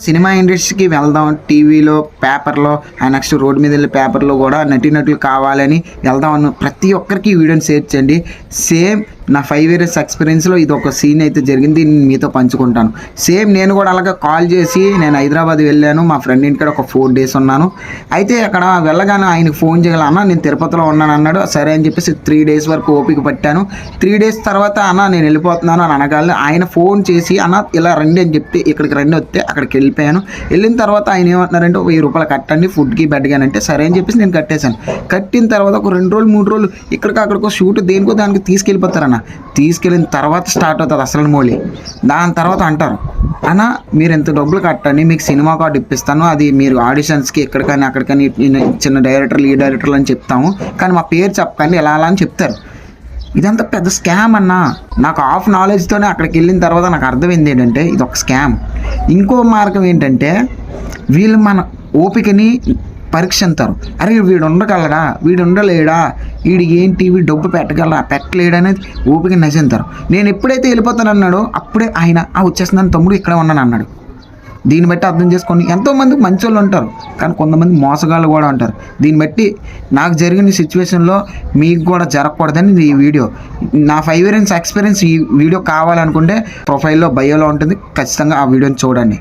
Cinema ఇండస్ట్రీకి వెళ్దాం, టీవీలో, పేపర్లో, నెక్స్ట్ రోడ్ మీద వెళ్ళే పేపర్లో కూడా నటీనటులు కావాలని వెళ్దాం అన్న ప్రతి ఒక్కరికి ఈ వీడియోని షేర్ చేయండి. సేమ్ నా 5 ఇయర్స్ ఎక్స్పీరియన్స్లో ఇది ఒక సీన్ అయితే జరిగింది, నేను మీతో పంచుకుంటాను. సేమ్ నేను కూడా అలాగే కాల్ చేసి నేను హైదరాబాద్ వెళ్ళాను, మా ఫ్రెండ్ ఇంటికాడ ఒక 4 days ఉన్నాను. అయితే అక్కడ వెళ్ళగానే ఆయనకు ఫోన్ చేయాలి, అన్న నేను తిరుపతిలో ఉన్నాను అన్నాడు. సరే అని చెప్పేసి 3 days వరకు ఓపిక పట్టాను. 3 days తర్వాత అన్న నేను వెళ్ళిపోతున్నాను అని అనగానే ఆయన ఫోన్ చేసి అన్న ఇలా రండి అని చెప్పి ఇక్కడికి రండి వస్తే అక్కడికి వెళ్ళిపోయాను. వెళ్ళిన తర్వాత ఆయన ఏమంటున్నారంటే 1000 రూపాయలు కట్టండి ఫుడ్కి బెడ్కి అంటే సరే అని చెప్పేసి నేను కట్టేశాను. కట్టిన తర్వాత ఒక 2 రోజులు 3 రోజులు ఇక్కడికి అక్కడికో షూట్ దేనికో దానికి తీసుకెళ్ళిపోతారన్న. తీసుకెళ్ళిన తర్వాత స్టార్ట్ అవుతుంది అసలు మోలీ. దాని తర్వాత అంటారు అన్న మీరు ఎంత డబ్బులు కట్టండి మీకు సినిమా కార్డు ఇప్పిస్తాను, అది మీరు ఆడిషన్స్కి ఎక్కడికైనా అక్కడికని చిన్న డైరెక్టర్లు ఈ డైరెక్టర్లు అని చెప్తాము, కానీ మా పేరు చెప్పకండి ఎలా అలా అని చెప్తారు. ఇదంతా పెద్ద స్కామ్ అన్న. నాకు హాఫ్ నాలెడ్జ్తోనే అక్కడికి వెళ్ళిన తర్వాత నాకు అర్థమైంది ఏంటంటే ఇది ఒక స్కామ్. ఇంకో మార్గం ఏంటంటే వీళ్ళు మన ఓపికని పరీక్ష అంటారు. అరే వీడు ఉండగలడా, వీడు ఉండలేడా, వీడు ఏంటి, వీడు డబ్బు పెట్టలేడా అనేది ఓపిక నశింతారు. నేను ఎప్పుడైతే వెళ్ళిపోతాను అన్నాడో అప్పుడే ఆయన వచ్చేస్తున్నాను తమ్ముడు ఇక్కడే ఉన్నాను అన్నాడు. దీన్ని బట్టి అర్థం చేసుకోండి, ఎంతోమంది మంచి వాళ్ళు ఉంటారు కానీ కొంతమంది మోసగాళ్ళు కూడా ఉంటారు. దీన్ని బట్టి నాకు జరిగిన సిచ్యువేషన్లో మీకు కూడా జరగకూడదని ఈ వీడియో. నా 5 years ఎక్స్పీరియన్స్ ఈ వీడియో కావాలనుకుంటే ప్రొఫైల్లో బయోలో ఉంటుంది, ఖచ్చితంగా ఆ వీడియోని చూడండి.